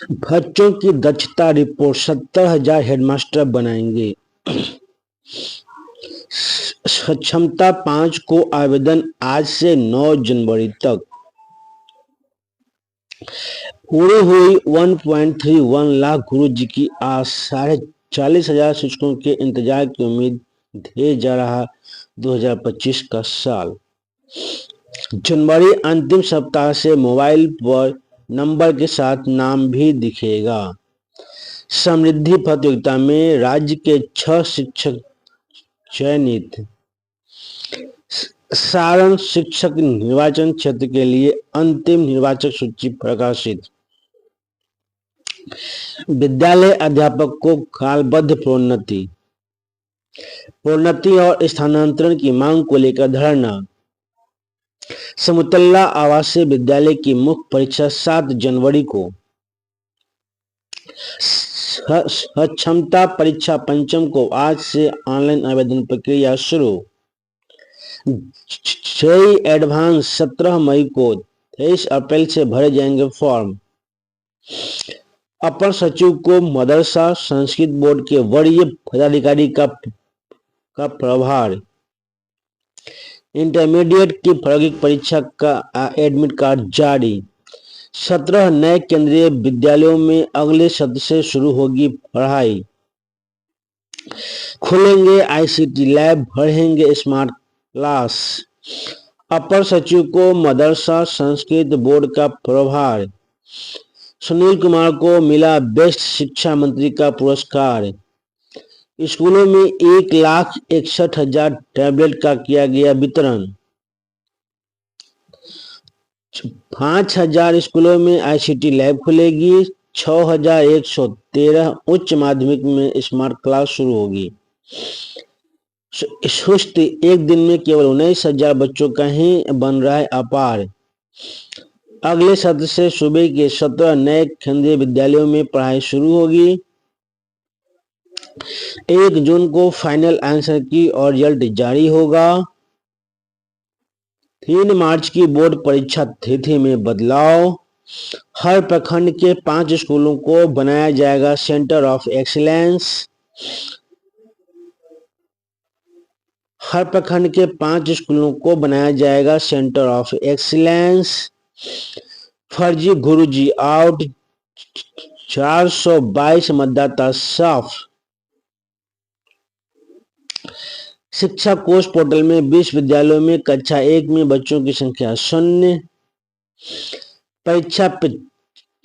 बच्चों की दक्षता रिपोर्ट 70,000 हेडमास्टर बनाएंगे। सक्षमता 5 को आवेदन आज से 9 जनवरी तक। पूरी हुई 1.31 लाख गुरुजी की आज 40,500 शिक्षकों के इंतजार की उम्मीद, दिए जा रहा 2025 का साल। जनवरी अंतिम सप्ताह से मोबाइल पर नंबर के साथ नाम भी दिखेगा। समृद्धि प्रतियोगिता में राज्य के 6 शिक्षक चयनित। सारण शिक्षक निर्वाचन क्षेत्र के लिए अंतिम निर्वाचक सूची प्रकाशित। विद्यालय अध्यापक को कालबद्ध प्रोन्नति और स्थानांतरण की मांग को लेकर धरना। समतुल्य आवासीय विद्यालय की मुख्य परीक्षा 7 जनवरी को। सक्षमता परीक्षा पंचम को आज से ऑनलाइन आवेदन प्रक्रिया शुरू। जेईई एडवांस 17 मई को, 23 अप्रैल से भरे जाएंगे फॉर्म। अपर सचिव को मदरसा संस्कृत बोर्ड के वरीय पदाधिकारी का प्रभार। इंटरमीडिएट की प्रायोगिक परीक्षा का एडमिट कार्ड जारी। 17 नए केंद्रीय विद्यालयों में अगले सत्र से शुरू होगी पढ़ाई। खुलेंगे आईसीटी लैब, बढ़ेंगे स्मार्ट क्लास। अपर सचिव को मदरसा संस्कृत बोर्ड का प्रभार। सुनील कुमार को मिला बेस्ट शिक्षा मंत्री का पुरस्कार। स्कूलों में 1,61,000 टैबलेट का किया गया वितरण। 5,000 स्कूलों में आईसीटी लैब खुलेगी। 6,113 उच्च माध्यमिक में स्मार्ट क्लास शुरू होगी। सुस्त एक दिन में केवल 19,000 बच्चों का ही बन रहा है अपार। अगले सत्र से सूबे के 17 नए केंद्रीय विद्यालयों में पढ़ाई शुरू होगी। 1 जून को फाइनल आंसर की और रिजल्ट जारी होगा। 3 मार्च की बोर्ड परीक्षा तिथि में बदलाव। हर प्रखंड के 5 स्कूलों को बनाया जाएगा सेंटर ऑफ एक्सीलेंस। हर प्रखंड के 5 स्कूलों को बनाया जाएगा सेंटर ऑफ एक्सीलेंस। फर्जी गुरुजी आउट, 422 मतदाता साफ। शिक्षा कोष पोर्टल में 20 विद्यालयों में कक्षा 1 में बच्चों की संख्या 0। परीक्षा पे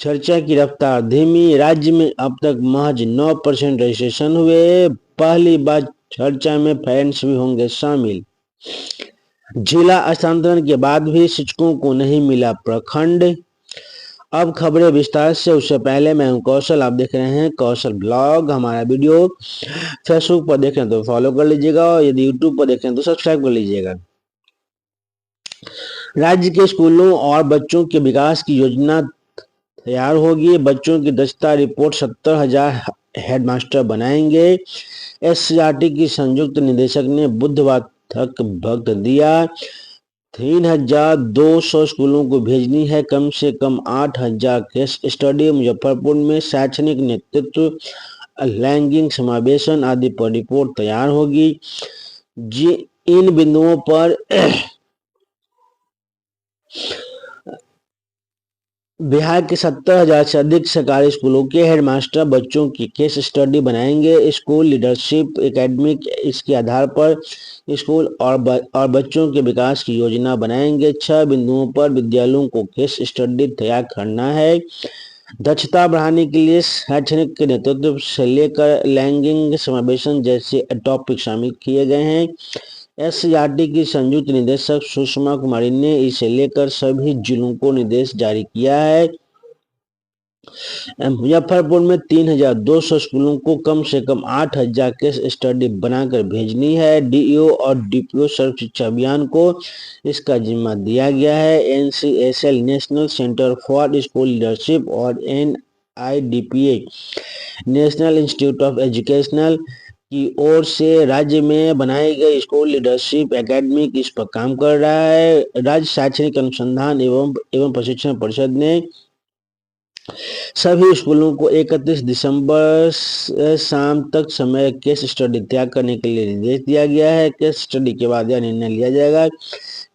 चर्चा की रफ्तार धीमी। राज्य में अब तक महज 9% रजिस्ट्रेशन हुए। पहली बार चर्चा में पेरेंट्स भी होंगे शामिल। जिला हस्तांतरण के बाद भी शिक्षकों को नहीं मिला प्रखंड। अब खबरें विस्तार से, उससे पहले मैं हूं कौशल, आप देख रहे हैं कौशल ब्लॉग। हमारा वीडियो फेसबुक पर देखें तो फॉलो कर लीजिएगा और यदि यूट्यूब पर देखें तो सब्सक्राइब कर लीजिएगा। राज्य के स्कूलों और बच्चों के विकास की योजना तैयार होगी। बच्चों की दक्षता रिपोर्ट 70,000 हेडमास्टर बनाएंगे। एससीईआरटी की संयुक्त निदेशक ने बुधवार तक वक्त दिया। 3,200 स्कूलों को भेजनी है कम से कम 8,000 केस स्टडी। मुजफ्फरपुर में शैक्षणिक नेतृत्व, लैंगिक समावेशन आदि पर रिपोर्ट तैयार होगी। इन बिंदुओं पर बिहार के 70,000 से अधिक सरकारी स्कूलों के हेडमास्टर बच्चों की केस स्टडी बनाएंगे। स्कूल लीडरशिप एकेडमिक, इसके आधार पर स्कूल और बच्चों के विकास की योजना बनाएंगे। 6 बिंदुओं पर विद्यालयों को केस स्टडी तैयार करना है। दक्षता बढ़ाने के लिए शैक्षणिक नेतृत्व से लेकर लैंगिक समावेशन जैसे टॉपिक शामिल किए गए हैं। एससीईआरटी की संयुक्त निदेशक सुषमा कुमारी ने इसे लेकर सभी जिलों को निर्देश जारी किया है। मुजफ्फरपुर में 3,200 स्कूलों को कम से कम 8,000 केस स्टडी बनाकर भेजनी है। डीईओ और डीपीओ सर्व शिक्षा अभियान को इसका जिम्मा दिया गया है। NCSL national centre for school leadership और NIDPA national institute of educational की ओर से राज्य में बनाई गई स्कूल लीडरशिप एकेडमी इस पर काम कर रहा है। राज्य शैक्षणिक अनुसंधान एवं प्रशिक्षण परिषद ने सभी स्कूलों को 31 दिसंबर शाम तक समय केस स्टडी तैयार करने के लिए निर्देश दिया गया है। केस स्टडी के बाद यह निर्णय लिया जाएगा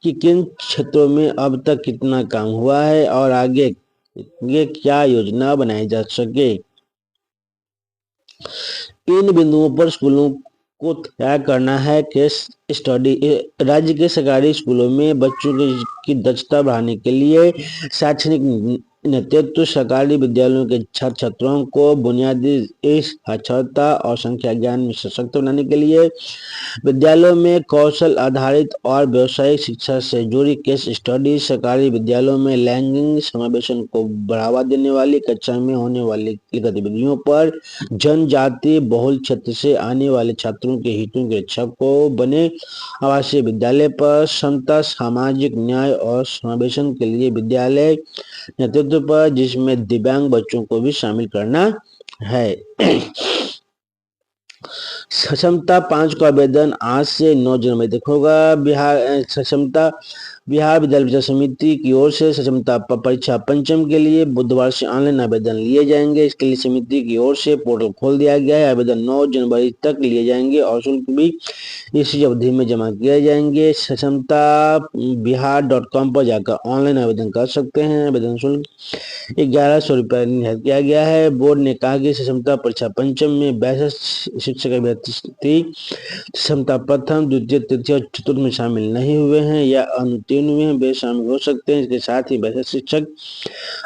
कि किन क्षेत्रों में अब तक कितना काम हुआ है और आगे ये क्या योजना बनाई जा सके। इन बिंदुओं पर स्कूलों को तैयार करना है केस स्टडी। राज्य के सरकारी स्कूलों में बच्चों की दक्षता बढ़ाने के लिए शैक्षणिक नेतृत्व सरकारी विद्यालयों के छात्र छात्राओं को बुनियादी साक्षरता और संख्या ज्ञान में सशक्त बनाने के लिए विद्यालयों में कौशल आधारित और व्यावसायिक शिक्षा से जुड़ी केस स्टडी, सरकारी विद्यालयों में लैंगिक समावेशन को बढ़ावा देने वाली कक्षा में होने वाली गतिविधियों पर जनजातीय बहुल क्षेत्र से आने वाले छात्रों के हितों की रक्षा को बने आवासीय विद्यालय पर समता, सामाजिक न्याय और समावेशन के लिए विद्यालय नेतृत्व पर, जिसमें दिव्यांग बच्चों को भी शामिल करना है। सक्षमता 5 का आवेदन आज से 9 जनवरी तक होगा। बिहार विद्यालय परीक्षा समिति की ओर से सक्षमता परीक्षा पंचम के लिए बुधवार से ऑनलाइन आवेदन लिए जाएंगे। इसके लिए समिति की ओर से पोर्टल खोल दिया गया है। आवेदन 9 जनवरी तक लिए जाएंगे और शुल्क भी इसी अवधि में जमा किए जाएंगे। सक्षमता बिहार.com पर जाकर ऑनलाइन आवेदन कर सकते हैं। आवेदन शुल्क 1100 रुपये निर्धारित किया गया है। बोर्ड ने कहा कि सक्षमता परीक्षा पंचम में 62 शिक्षक अभ्यर्थी क्षमता प्रथम, द्वितीय, तृतीय और चतुर्थ में शामिल नहीं हुए हैं या अनुत्तीर्ण हुए हैं, वे शामिल हो सकते हैं। इसके साथ ही वैसे शिक्षक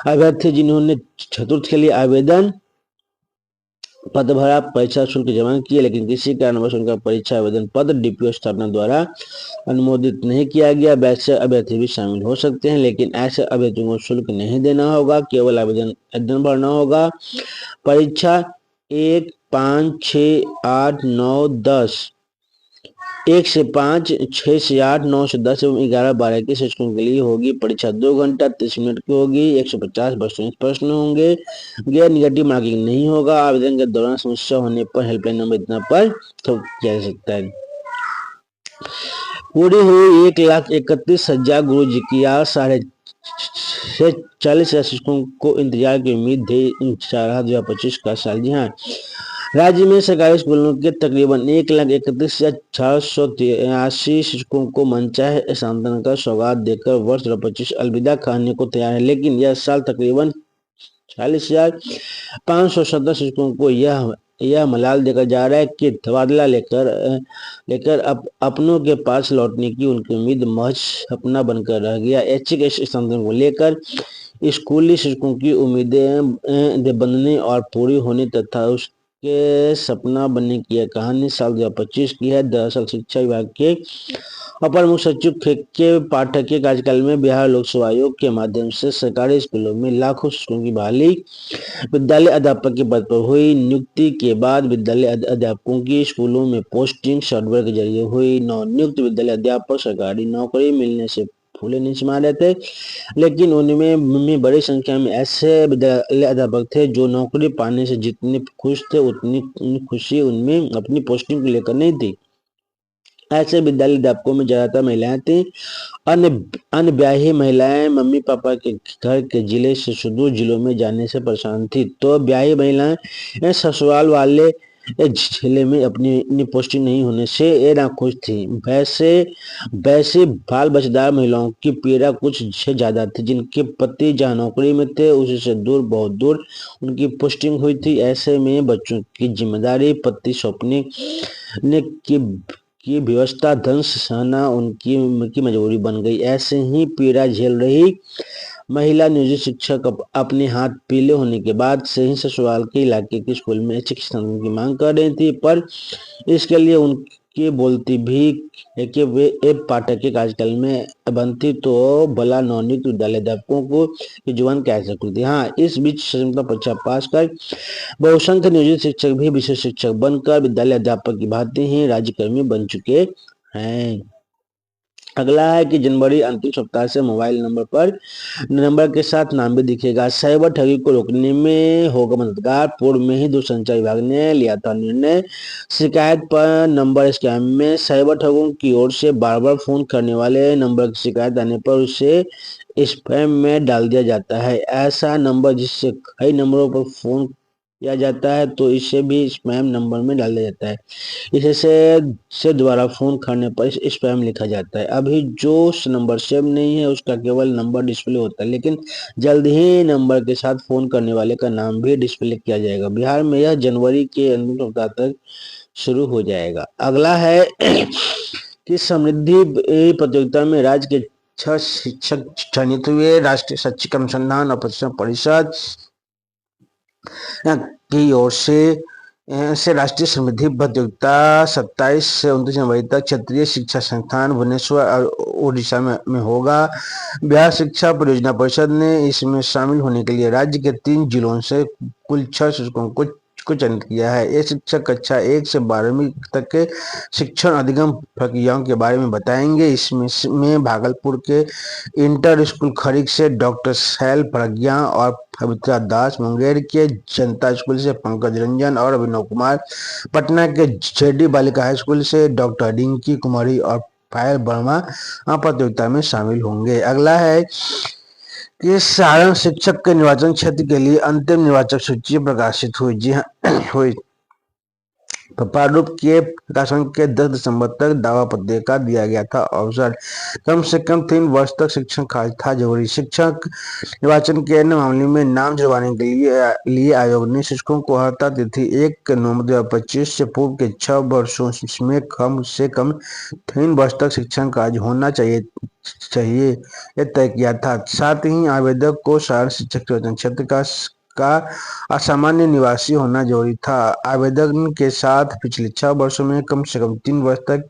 अभ्यर्थी जिन्होंने चतुर्थ के लिए आवेदन पद भरा, परीक्षा शुल्क जमा किए लेकिन किसी कारणवश उनका परीक्षा आवेदन पद डीपीओ स्थापना द्वारा अनुमोदित नहीं किया गया, वैसे अभ्यर्थी भी शामिल हो सकते हैं। लेकिन ऐसे अभ्यर्थियों को शुल्क नहीं देना होगा, केवल आवेदन भरना होगा। परीक्षा 1, 5, 6, 8, 9, 10 1 से 5, 6 से 8, 9 से 10 एवं 11, 12 के शिक्षकों के लिए होगी। परीक्षा 2 घंटा 30 मिनट की होगी। 150 प्रश्न होंगे। गैर निगेटिव मार्किंग नहीं होगा। आवेदन के दौरान समस्या होने पर हेल्पलाइन नंबर इतना पर तो किया जा सकता है। पूरी हुई 1,31,000 गुरु जी की आज 40,000 शिक्षकों को इंतजार की उम्मीद है। 2025 का साल। जी हाँ, राज्य में सरकारी स्कूलों के तकरीबन 1,31,483 शिक्षकों को मनचाहे स्थानांतरण का सौगात देकर वर्ष 2025 अलविदा कहने को तैयार है। लेकिन यह साल तकरीबन 40,517 शिक्षकों को यह मलाल देकर जा रहा है कि तबादला लेकर अपनों के पास लौटने की उनकी उम्मीद महज सपना बनकर रह गया। ऐच्छिक स्थानांतरण को लेकर स्कूली शिक्षकों की उम्मीदें बनने और पूरी होने तथा के सपना बनने की यह कहानी साल 2025 की है। दरअसल शिक्षा विभाग के अपर मुख्य सचिव के पाठक के कार्यकाल में बिहार लोकसेवा आयोग के माध्यम से सरकारी स्कूलों में लाखों शिक्षकों की बहाली विद्यालय अध्यापक के पद पर हुई। नियुक्ति के बाद विद्यालय अध्यापकों की स्कूलों में पोस्टिंग सॉफ्टवेयर के जरिए हुई। नवनियुक्त विद्यालय अध्यापक सरकारी नौकरी मिलने से फूले नहीं समा रहे थे, लेकिन उनमें बड़ी संख्या में ऐसे विद्यालय अध्यापक थे जो नौकरी पाने से जितने खुश थे उतनी खुशी उनमें अपनी पोस्टिंग को लेकर नहीं थी। ऐसे विद्यालय अध्यापकों में ज्यादातर महिलाएं थीं। अन्य ब्याही महिलाएं मम्मी पापा के घर के जिले से सुदूर जिलों में जाने से परेशान थी, तो ब्याही महिलाएं ससुराल वाले जिले में अपनी पोस्टिंग नहीं होने से ये नाखुश थी। वैसे बाल बच्चेदार महिलाओं की पीड़ा कुछ से ज्यादा थी, जिनके पति जहाँ नौकरी में थे उसी से बहुत दूर उनकी पोस्टिंग हुई थी। ऐसे में बच्चों की जिम्मेदारी पति सौंपने की व्यवस्था धंस सहना उनकी मजबूरी बन गई। ऐसे ही पीड़ा झेल रही महिला नियोजित शिक्षक अपने हाथ पीले होने के बाद से ही ससुराल के इलाके के स्कूल में शिक्षक की मांग कर रही थी, पर इसके लिए उनकी बोलती भी है कि वे एक पाठक के कार्यकाल में बनती तो भला नवनियुक्त विद्यालय अध्यापकों को जुबान कैसे खुलती। हाँ, इस बीच क्षमता परीक्षा पास कर बहुसंख्य नियोजित शिक्षक भी विशेष शिक्षक बनकर विद्यालय अध्यापक की भांति ही राज्यकर्मी बन चुके हैं। अगला है कि जनवरी अंतिम सप्ताह से मोबाइल नंबर के साथ नाम भी दिखेगा। साइबर ठगी को रोकने में होगा मददगार। पूर्व में ही दूरसंचार विभाग ने लिया था निर्णय। शिकायत पर नंबर स्कैम में साइबर ठगों की ओर से बार बार फोन करने वाले नंबर की शिकायत आने पर उसे स्पैम में डाल दिया जाता है। ऐसा नंबर जिससे कई नंबरों पर फोन किया जाता है तो इसे भी स्पैम नंबर में डाल दिया जाता है। इसे से दोबारा फोन करने पर स्पैम लिखा जाता है। अभी जो नंबर सेव नहीं है उसका केवल नंबर डिस्प्ले होता है, लेकिन जल्द ही नंबर के साथ फोन करने वाले का नाम भी डिस्प्ले किया जाएगा। बिहार में यह जनवरी के अंतिम सप्ताह तक शुरू हो जाएगा। अगला है कि समृद्धि प्रतियोगिता में राज्य के 6 शिक्षक चयनित हुए। राष्ट्रीय शैक्षिक अनुसंधान और प्रशिक्षण परिषद की ओर से राष्ट्रीय समृद्धि प्रतियोगिता 27 से 29 जनवरी तक क्षेत्रीय शिक्षा संस्थान भुवनेश्वर और उड़ीसा में होगा। बिहार शिक्षा परियोजना परिषद ने इसमें शामिल होने के लिए राज्य के 3 जिलों से कुल 6 शिक्षकों को चयनित किया है। ये शिक्षक कक्षा 1 से 12वीं तक के शिक्षण अधिगम प्रक्रियाओं के बारे में बताएंगे। इसमें भागलपुर के इंटर स्कूल खरीक से डॉक्टर शैल प्रज्ञा और पवित्रा दास, मुंगेर के जनता स्कूल से पंकज रंजन और अभिनव कुमार, पटना के जेडी बालिका हाई स्कूल से डॉक्टर रिंकी कुमारी और पायल वर्मा प्रतियोगिता में शामिल होंगे। अगला है कि सारण शिक्षक के निर्वाचन क्षेत्र के लिए अंतिम निर्वाचक सूची प्रकाशित हुई। जी हाँ हुई। प्रारूप के प्रकाशन के 10 दिसंबर तक दावा पत्र का दिया गया था अवसर। कम से कम 3 वर्ष तक शिक्षण काल था जरूरी। शिक्षक निर्वाचन के अन्य मामले में नाम जुड़वाने के लिए आयोग ने शिक्षकों को अर्हता तिथि 1 नवंबर 2025 से पूर्व के 6 वर्षों में कम से कम 3 वर्ष तक शिक्षण कार्य होना चाहिए यह तय किया था। साथ ही आवेदक को सारण शिक्षक निर्वाचन क्षेत्र का असामान्य निवासी होना जरूरी था। आवेदन के साथ पिछले 6 वर्षों में कम से कम 3 वर्ष तक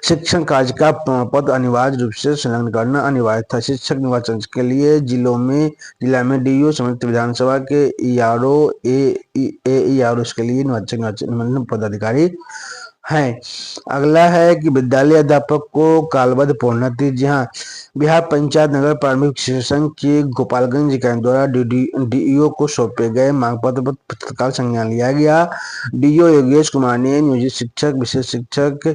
शिक्षण कार्य का प्रमाण पत्र अनिवार्य रूप से संलग्न करना अनिवार्य था। शिक्षक निर्वाचन के लिए जिला में डीओ संयुक्त विधानसभा के ईआरओ ईआरओ के लिए निर्वाचन पदाधिकारी है। अगला है कि विद्यालय अध्यापक को कालबद्ध प्रोन्नति। जी हाँ, बिहार पंचायत नगर प्राथमिक शिक्षक संघ की गोपालगंज इकाई द्वारा डीईओ को सौंपे गए मांग पत्र पर तत्काल संज्ञान लिया गया। डीईओ योगेश कुमार ने नियोजित शिक्षक, विशेष शिक्षक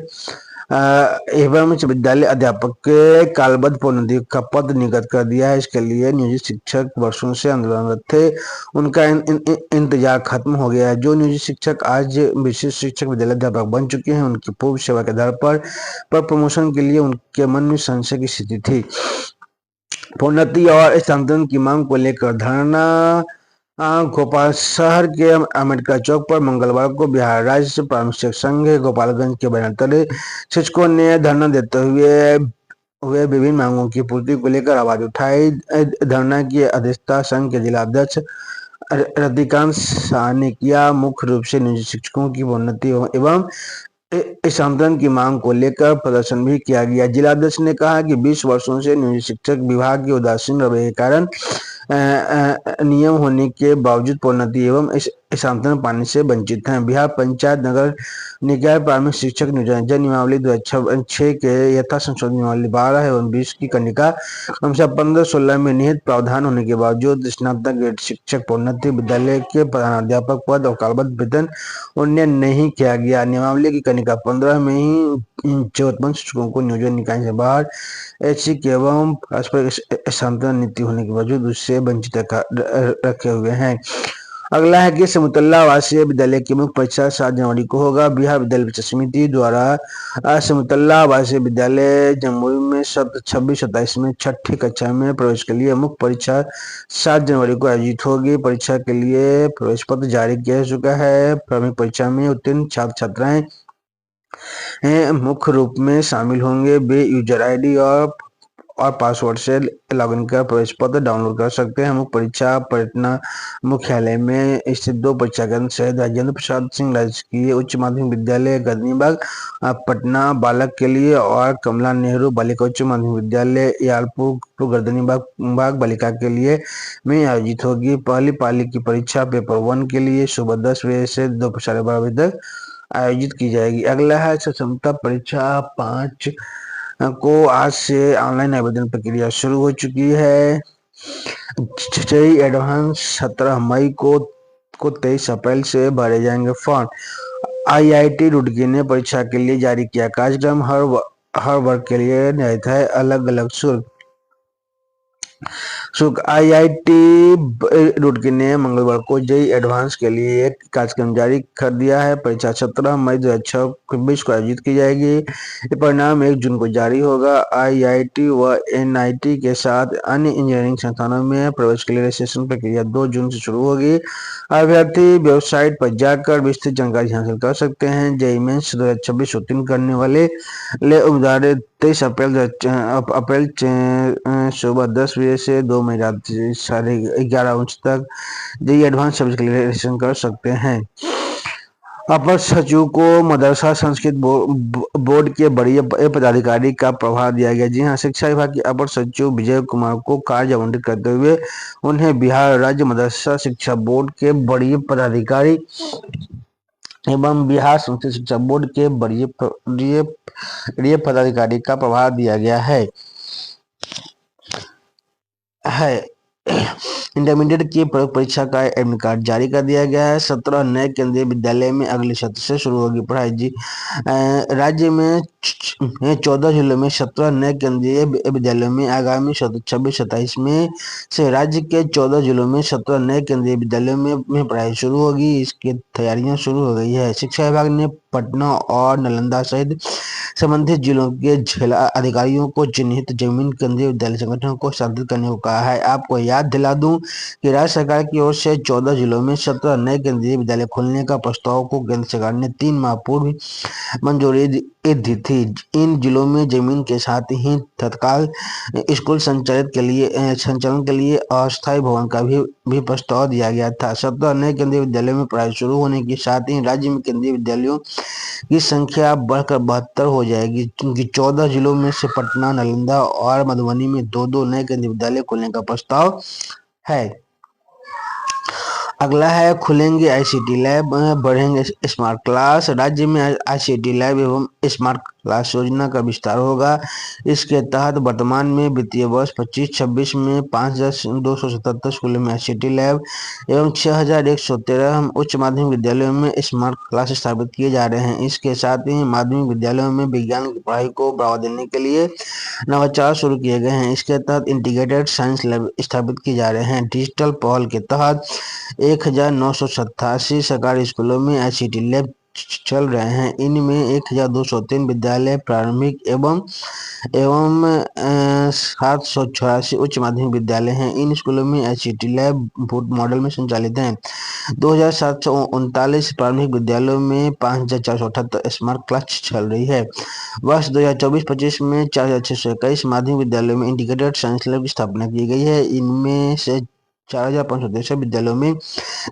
एवं विद्यालय अध्यापक के कालबद्ध प्रोन्नति का पद निर्गत कर दिया है। इसके लिए नियोजित शिक्षक वर्षों से आंदोलनरत थे, उनका इंतजार खत्म हो गया है। जो नियोजित शिक्षक आज विशेष शिक्षक विद्यालय अध्यापक बन चुके हैं, उनकी पूर्व सेवा के आधार पर प्रमोशन के लिए उनके मन में संशय की स्थिति थी। प्रोन्नति और स्थानांतरण की मांग को लेकर धरना भोपाल शहर के अम्बेडकर चौक पर मंगलवार को बिहार राज्य प्राथमिक शिक्षक संघ गोपालगंज के बैनर तले शिक्षकों ने धरना देते हुए विभिन्न मांगों की पूर्ति को लेकर आवाज उठाई। धरना की अध्यक्षता संघ के जिला अध्यक्ष रतिकांत शाह ने किया। मुख्य रूप से निजी शिक्षकों की प्रोन्नति एवं स्थानांतरण की मांग को लेकर प्रदर्शन भी किया गया। जिलाध्यक्ष ने कहा कि 20 वर्षों से निजी शिक्षक विभाग के उदासीन रवैये के कारण नियम होने के बावजूद प्रोन्नति एवं स्थानांतरण पाने से वंचित हैं। बिहार पंचायत नगर निकाय प्राथमिक शिक्षक नियोजन नियमावली 2006 के यथा संशोधन नियमावली 12 एवं 20 की कनिका क्रमशः 15-16 में निहित प्रावधान होने के बावजूद स्नातक ग्रेड शिक्षक प्रोन्नति, विद्यालय के प्रधानाध्यापक पद और कालबद्ध वेतन उन्नयन नहीं किया गया। नियमावली की कनिका 15 में ही जरूरतमंद शिक्षकों को नियोजन निकाय से बाहर ऐच्छिक एवं पारस्परिक स्थानांतरण नीति होने के बावजूद उससे वंचित रखे हुए हैं। अगला है कि समतुल्य आवासीय विद्यालय की मुख्य परीक्षा 7 जनवरी को होगा। बिहार विद्यालय परीक्षा समिति द्वारा समतुल्य आवासीय विद्यालय जमुई में 26-27 में 6ठी कक्षा में प्रवेश के लिए मुख्य परीक्षा 7 जनवरी को आयोजित होगी। परीक्षा के लिए प्रवेश पत्र जारी किया जा चुका है। प्राथमिक परीक्षा में उत्तीर्ण छात्र छात्राएं मुख्य रूप में शामिल होंगे। वे यूजर आईडी और पासवर्ड से लॉगिन कर प्रवेश पत्र डाउनलोड कर सकते हैं। मुख्य परीक्षा पटना मुख्यालय में स्थित 2 परीक्षा केंद्र शहीद राजेंद्र प्रसाद सिंह राजकीय उच्च माध्यमिक विद्यालय गर्दनीबाग पटना बालक के लिए और कमला नेहरू बालिका उच्च माध्यमिक विद्यालय यालपुर गर्दनीबाग बालिका के लिए में आयोजित होगी। पहली पाली की परीक्षा पेपर 1 के लिए सुबह 10 बजे से दोपहर 12:30 बजे तक आयोजित की जाएगी। अगला है क्षमता परीक्षा 5 को आज से ऑनलाइन आवेदन प्रक्रिया शुरू हो चुकी है। जेईई एडवांस 17 मई को 23 अप्रैल से भरे जाएंगे फॉर्म। आईआईटी रुड़की ने परीक्षा के लिए जारी किया कार्यक्रम। हर वर्ग के लिए निर्धारित है अलग अलग शुल्क। शुक्र आईआईटी रुड़की ने मंगलवार को जेईई एडवांस के लिए एक कार्यक्रम जारी कर दिया है। परीक्षा 17 मई 2026 को आयोजित की जाएगी। ये परिणाम 1 जून को जारी होगा। आईआईटी व एनआईटी के साथ अन्य इंजीनियरिंग संस्थानों में प्रवेश के लिए रजिस्ट्रेशन प्रक्रिया 2 जून से शुरू होगी। अभ्यर्थी वेबसाइट पर जाकर विस्तृत जानकारी हासिल कर सकते हैं। जेईई मेंस 2026 उत्तीर्ण करने वाले उम्मीदवार 23 अप्रैल सुबह 10 बजे से 2 मई रात 11:30 तक जेईई एडवांस सर्विस के लिए रजिस्ट्रेशन कर सकते हैं। अपर सचिव को मदरसा संस्कृत बोर्ड के बड़े पदाधिकारी का प्रभार दिया गया। जी हाँ, शिक्षा विभाग के अपर सचिव विजय कुमार को कार्य आवंटित करते हुए उन्हें बिहार राज्य मदरसा शिक्षा बोर्ड के बड़े पदाधिकारी एवं बिहार संस्कृत शिक्षा बोर्ड के बड़े पदाधिकारी का प्रभार दिया गया है। इंटरमीडिएट की प्रयोग परीक्षा का एडमिट कार्ड जारी कर दिया गया है। 17 नए केंद्रीय विद्यालय में अगले सत्र से शुरू होगी पढ़ाई। जी राज्य में 14 जिलों में 17 नए केंद्रीय विद्यालयों में आगामी 26-27 में से राज्य के 14 जिलों में 17 नए केंद्रीय विद्यालयों में पढ़ाई शुरू होगी। इसकी तैयारियां शुरू हो गई है। शिक्षा विभाग ने पटना और नालंदा सहित संबंधित जिलों के जिला अधिकारियों को चिन्हित जमीन केंद्रीय विद्यालय संगठनों को स्थापित करने को कहा है। आपको याद दिला दूं कि राज्य सरकार की ओर से 14 जिलों में 17 नए केंद्रीय विद्यालय खोलने का प्रस्ताव को केंद्र सरकार ने 3 माह पूर्व मंजूरी दी थी। इन जिलों में जमीन के साथ ही तत्काल स्कूल संचालन के लिए अस्थायी भवन का भी प्रस्ताव दिया गया था। 17 नए केंद्रीय विद्यालयों में पढ़ाई शुरू होने के साथ ही राज्य में केंद्रीय विद्यालयों की संख्या बढ़कर 72 हो जाएगी, क्योंकि 14 जिलों में से पटना, नालंदा और मधुबनी में 2-2 नए केंद्रीय विद्यालय खोलने का प्रस्ताव है। अगला है खुलेंगे आईसीटी लैब, बढ़ेंगे स्मार्ट क्लास। राज्य में आईसीटी लैब एवं स्मार्ट क्लास योजना का विस्तार होगा। इसके तहत वर्तमान में वित्तीय वर्ष 25-26 में 5,277 स्कूलों में आईसीटी लैब एवं 6,113 उच्च माध्यमिक विद्यालयों में स्मार्ट क्लास स्थापित किए जा रहे हैं। इसके साथ ही माध्यमिक विद्यालयों में विज्ञान की पढ़ाई को बढ़ावा देने के लिए नवाचार शुरू किए गए हैं। इसके तहत इंटीग्रेटेड साइंस लैब स्थापित किए जा रहे हैं। डिजिटल पहल के तहत 1,987 सरकारी स्कूलों में आईसीटी लैब चल रहे हैं। इनमें 1,203 विद्यालय प्रारंभिक एवं 784 उच्च माध्यमिक विद्यालय हैं। इन स्कूलों में आईसीटी लैब बोर्ड मॉडल में संचालित हैं। 2,739 प्रारंभिक विद्यालयों में 5,478 स्मार्ट क्लास चल रही है। वर्ष 2024-25 में 4,621 माध्यमिक विद्यालयों में इंटीग्रेटेड साइंस लैब की स्थापना की गई है। इनमें से 4,563 विद्यालयों में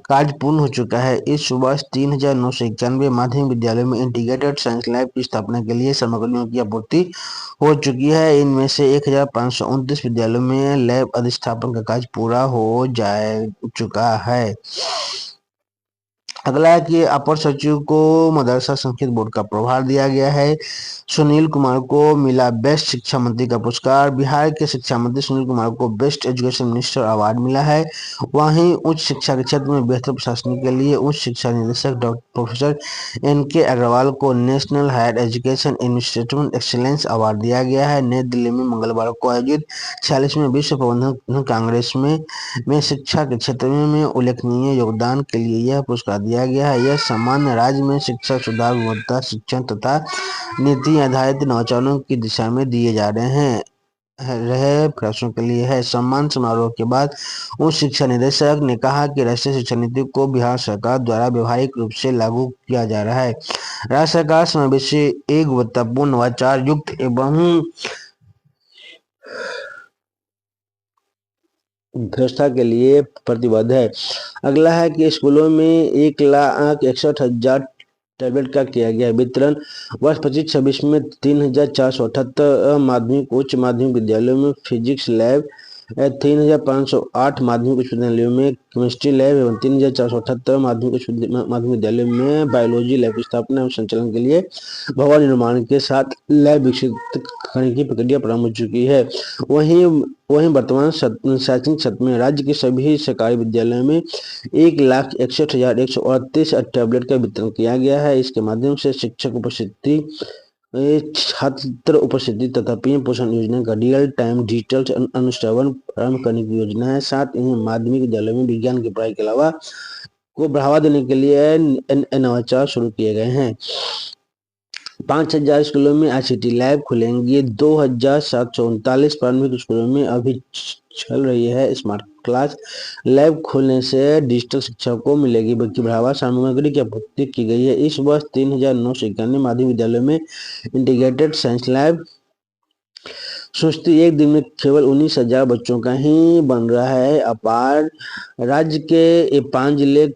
कार्य पूर्ण हो चुका है। इस वर्ष 3,991 माध्यमिक विद्यालयों में इंटीग्रेटेड साइंस लैब की स्थापना के लिए सामग्रियों की आपूर्ति हो चुकी है। इनमें से 1,529 विद्यालयों में लैब अधिष्ठापन का कार्य पूरा हो चुका है। अगला है कि अपर सचिव को मदरसा संस्कृत बोर्ड का प्रभार दिया गया है। सुनील कुमार को मिला बेस्ट शिक्षा मंत्री का पुरस्कार। बिहार के शिक्षा मंत्री सुनील कुमार को बेस्ट एजुकेशन मिनिस्टर अवार्ड मिला है। वहीं उच्च शिक्षा के क्षेत्र में बेहतर प्रशासन के लिए उच्च शिक्षा निदेशक डॉक्टर प्रोफेसर NK अग्रवाल को national higher education administration excellence award दिया गया है। नई दिल्ली में मंगलवार को आयोजित 46वें विश्व प्रबंधन कांग्रेस में शिक्षा के क्षेत्र में उल्लेखनीय योगदान के लिए यह पुरस्कार दिया गया है। यह सम्मान राज्य में शिक्षा सुधार, गुणवत्ता शिक्षण तथा नीति आधारित नवाचारों की दिशा में दिए जा रहे प्रयासों के लिए है। सम्मान समारोह के बाद उच्च शिक्षा निदेशक ने कहा कि राष्ट्रीय शिक्षा नीति को बिहार सरकार द्वारा व्यवहारिक रूप से लागू किया जा रहा है। राज्य सरकार समावेशी, एक गुणवत्तापूर्ण, नवाचार युक्त एवं व्यवस्था के लिए प्रतिबद्ध है। अगला है कि स्कूलों में 1,61,000 टैबलेट का किया गया वितरण। वर्ष 25-26 में 3,478 माध्यमिक उच्च माध्यमिक विद्यालयों में फिजिक्स लैब, 3,508 माध्यमिक उच्च विद्यालयों में केमिस्ट्री लैब एवं 3,478 माध्यमिक विद्यालयों में बायोलॉजी लैब की स्थापना एवं संचालन के लिए भवन निर्माण के साथ लैब विकसित करने की प्रक्रिया प्रारंभ हो चुकी है। वहीं वर्तमान शैक्षणिक सत्र में राज्य के सभी सरकारी विद्यालयों में 1,61,138 टैबलेट का वितरण किया गया है। इसके माध्यम से शिक्षक उपस्थिति छात्र उपस्थिति तथा पीएम पोषण योजना का रियल टाइम डिजिटल अनुश्रवण प्रारंभ करने की योजना है। साथ ही माध्यमिक विद्यालयों में विज्ञान की पढ़ाई के अलावा को बढ़ावा देने के लिए नवाचार शुरू किए गए हैं। 5,000 स्कूलों में ICT लैब खुलेंगे। 2,739 प्राथमिक स्कूलों में अभी चल रही है स्मार्ट क्लास। लैब खोलने से डिजिटल शिक्षा को मिलेगी बल्कि बढ़ावा। सामग्री की आपूर्ति की गई है। इस वर्ष 3,991 माध्यमिक विद्यालयों में इंटीग्रेटेड साइंस लैब सोचती एक दिन में केवल 19,000 बच्चों का ही बन रहा है अपार। राज्य के ये 5 जिले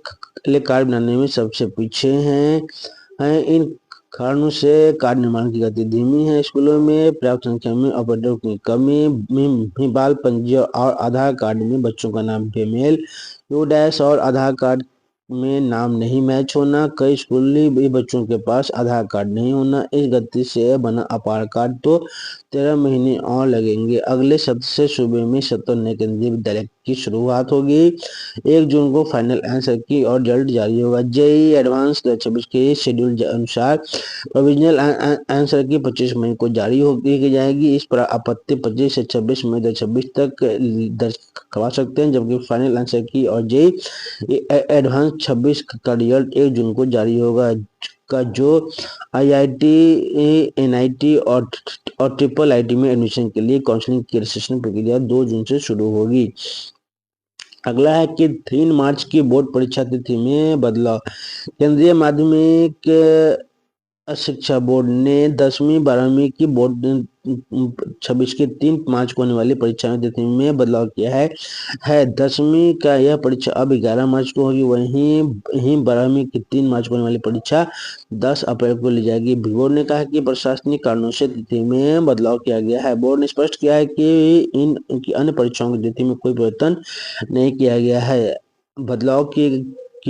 कार्ड बनाने में सबसे पीछे हैं। इन कारणों से कार्ड निर्माण की गति धीमी है। स्कूलों में पर्याप्त संख्या में ऑपरेटरों की कमी। बाल पंजी और आधार कार्ड में बच्चों का नाम बेमेल। यूडैश और आधार कार्ड में नाम नहीं मैच होना। कई स्कूली बच्चों के पास आधार कार्ड नहीं होना। इस गति से बना अपार कार्ड तो 13 महीने और लगेंगे। अगले सत्र से सूबे में 70 नए केंद्रीय विद्यालय की शुरुआत होगी। 1 जून को फाइनल आंसर की और रिजल्ट जारी होगा। जेईई एडवांस 2026 के शेड्यूल के अनुसार प्रोविजनल आंसर की 25 मई को जारी की जाएगी। इस पर आपत्ति 25 से 26 मई 2026 तक दर्ज करवा सकते हैं, जबकि फाइनल आंसर की और जेईई एडवांस 26 का रिजल्ट 1 जून को जारी होगा। का जो IIT, NIT और IIIT में एडमिशन के लिए काउंसलिंग की रजिस्ट्रेशन प्रक्रिया 2 जून से शुरू होगी। अगला है कि 3 मार्च की बोर्ड परीक्षा तिथि में बदलाव। केंद्रीय माध्यमिक शिक्षा बोर्ड ने 10वीं 12वीं की बोर्ड 26 की 3 मार्च को होने वाली परीक्षा में तिथि में बदलाव किया है। 10वीं का यह परीक्षा अब 11 मार्च को होगी। वहीं 12वीं की 3 मार्च को होने वाली परीक्षा 10 अप्रैल को ली जाएगी। बोर्ड ने कहा कि प्रशासनिक कारणों से तिथि में बदलाव किया गया है। बोर्ड ने स्पष्ट किया है कि इनकी अन्य परीक्षाओं की तिथि में कोई परिवर्तन नहीं किया गया है। बदलाव की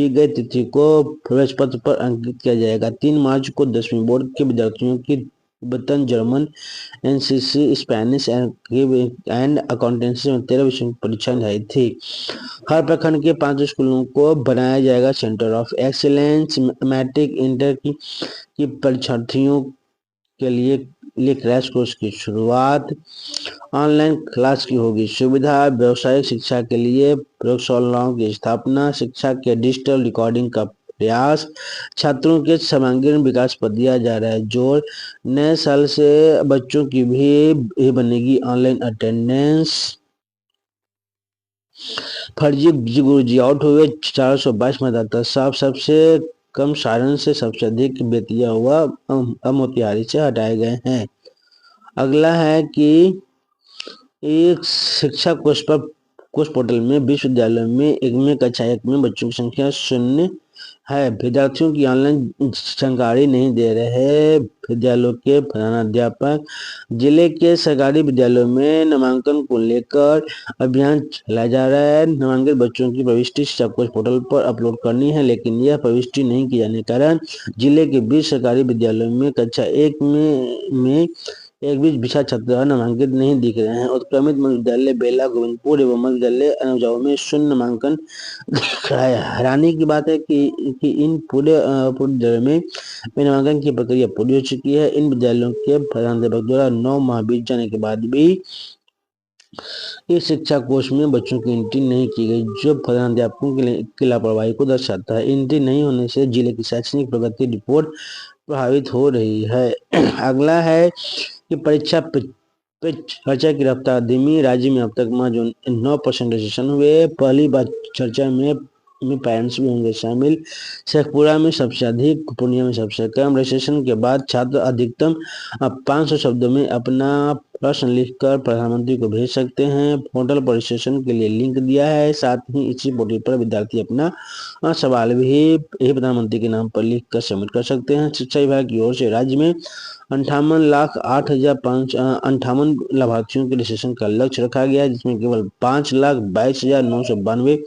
गई तिथि को प्रवेश पत्र पर अंकित किया जाएगा। 3 मार्च को 10वीं बोर्ड के विद्यार्थियों की Tibetan, German, NCC, Spanish and accountancy में 13 विषयों की परीक्षा निर्धारित थी। हर प्रखंड के 5 स्कूलों को बनाया जाएगा centre of excellence. Matric inter की परीक्षार्थियों के लिए क्रैश कोर्स की शुरुआत। ऑनलाइन क्लास की होगी सुविधा। व्यावसायिक शिक्षा के लिए प्रयोगशालाओं की स्थापना। शिक्षा के डिजिटल रिकॉर्डिंग का प्रयास। छात्रों के सर्वांगीण विकास पर दिया जा रहा है जोर। नए साल से बच्चों की भी बनेगी ऑनलाइन अटेंडेंस। फर्जी गुरुजी आउट हुए। 422 मतदाता साफ। सबसे कम सारण से सबसे अधिक बेतिया हुआ अब मोतिहारी से हटाए गए हैं। अगला है कि एक शिक्षा कोष पोर्टल में विश्वविद्यालय में 1वीं कक्षा 1 में बच्चों की संख्या 0 है। विद्यार्थियों की ऑनलाइन जानकारी नहीं दे रहे विद्यालयों के प्रधानाध्यापक। जिले के सरकारी विद्यालयों में नामांकन को लेकर अभियान चलाया जा रहा है। नामांकित बच्चों की प्रविष्टि शिक्षा कोष पोर्टल पर अपलोड करनी है, लेकिन यह प्रविष्टि नहीं की जाने के कारण जिले के 20 सरकारी विद्यालयों में कक्षा 1 में एक भी विषय छात्र नामांकित नहीं दिख रहे हैं। उत्क्रमित मध्य विद्यालय बेला, गोविंदपुर एवं मध्य विद्यालय अनजाऊ में 0 नामांकन है। हैरानी की बात है कि इन पूरे विद्यालयों में नामांकन की प्रक्रिया पूरी हो चुकी है। इन विद्यालयों के प्रधानाध्यापक द्वारा 9 माह बीत जाने के बाद भी इस शिक्षा कोष में बच्चों की एंट्री नहीं की गई, जो प्रधानाध्यापकों की लापरवाही को दर्शाता है। एंट्री नहीं होने से जिले की शैक्षणिक प्रगति रिपोर्ट प्रभावित हो रही है। अगला है कि परीक्षा पे चर्चा की रफ्तार धीमी। राज्य में अब तक 9% रजिस्ट्रेशन हुए। पहली बार चर्चा में पेरेंट्स भी होंगे शामिल। शेखपुरा में सबसे अधिक, पूर्णिया में सबसे कम। रजिस्ट्रेशन के बाद छात्र अधिकतम 500 शब्दों में अपना प्रश्न लिखकर प्रधानमंत्री को भेज सकते हैं। पोर्टल पर रजिस्ट्रेशन के लिए लिंक दिया है। साथ ही इसी पोर्टल पर विद्यार्थी अपना सवाल भी प्रधानमंत्री के नाम पर लिखकर सबमिट कर सकते हैं। शिक्षा विभाग की ओर से राज्य में 58,08,558 लाभार्थियों के रजिस्ट्रेशन का लक्ष्य रखा गया है, जिसमें केवल 5,22,992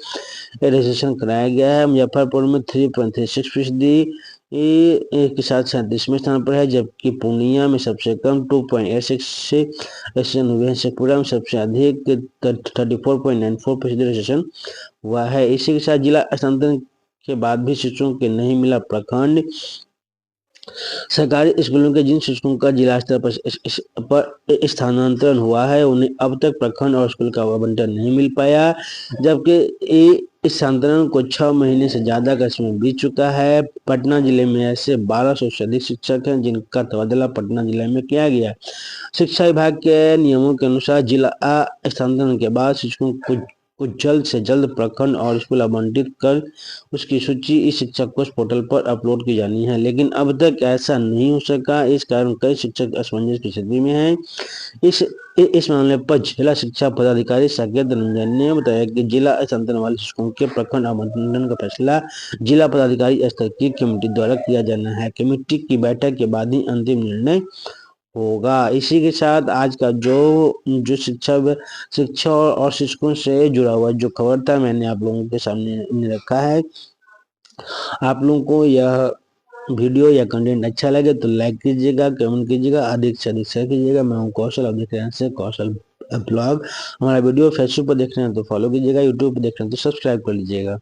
रजिस्ट्रेशन कराया गया है। मुजफ्फरपुर में 3.36% के साथ 37वें स्थान पर है, जबकि पूर्णिया में सबसे कम 2.86 से रजिस्ट्रेशन हुए हैं। शेखपुरा में सबसे अधिक 34.94% रजिस्ट्रेशन हुआ है। इसी के साथ जिला स्थानांतरण के बाद भी शिक्षकों के नहीं मिला प्रखंड। सरकारी स्कूलों के जिन शिक्षकों का जिला स्तर पर स्थानांतरण हुआ है उन्हें अब तक प्रखंड और स्कूल का आवंटन नहीं मिल पाया, जबकि इस स्थानांतरण को 6 महीने से ज्यादा का समय बीत चुका है। पटना जिले में ऐसे 1200 से अधिक शिक्षक हैं जिनका तबादला पटना जिले में किया गया। शिक्षा विभाग के नियमों के अनुसार जिला स्थानांतरण के बाद शिक्षकों को जल्द से जल्द प्रखंड और स्कूल आवंटित कर उसकी सूची इस शिक्षक कोष पोर्टल पर अपलोड की जानी है, लेकिन अब तक ऐसा नहीं हो सका। इस कारण कई शिक्षक असमंजस की स्थिति में हैं। इस इस मामले पर जिला शिक्षा पदाधिकारी साकेत रंजन ने बताया कि जिला स्थानांतरण वाले शिक्षकों के प्रखंड आवंटन का फैसला जिला पदाधिकारी स्तर की कमेटी द्वारा किया जाना है। कमेटी की बैठक के बाद ही अंतिम निर्णय होगा। इसी के साथ आज का जो जो शिक्षा और शिक्षकों से जुड़ा हुआ जो खबर था मैंने आप लोगों के सामने रखा है। आप लोगों को यह वीडियो या कंटेंट अच्छा लगे तो लाइक कीजिएगा, कमेंट कीजिएगा, अधिक से अधिक शेयर कीजिएगा। मैं हूं कौशल, आप देख रहे हैं कौशल ब्लॉग। हमारा वीडियो फेसबुक पर देख रहे हैं तो फॉलो कीजिएगा, यूट्यूब पर देख रहे हैं तो सब्सक्राइब कर लीजिएगा।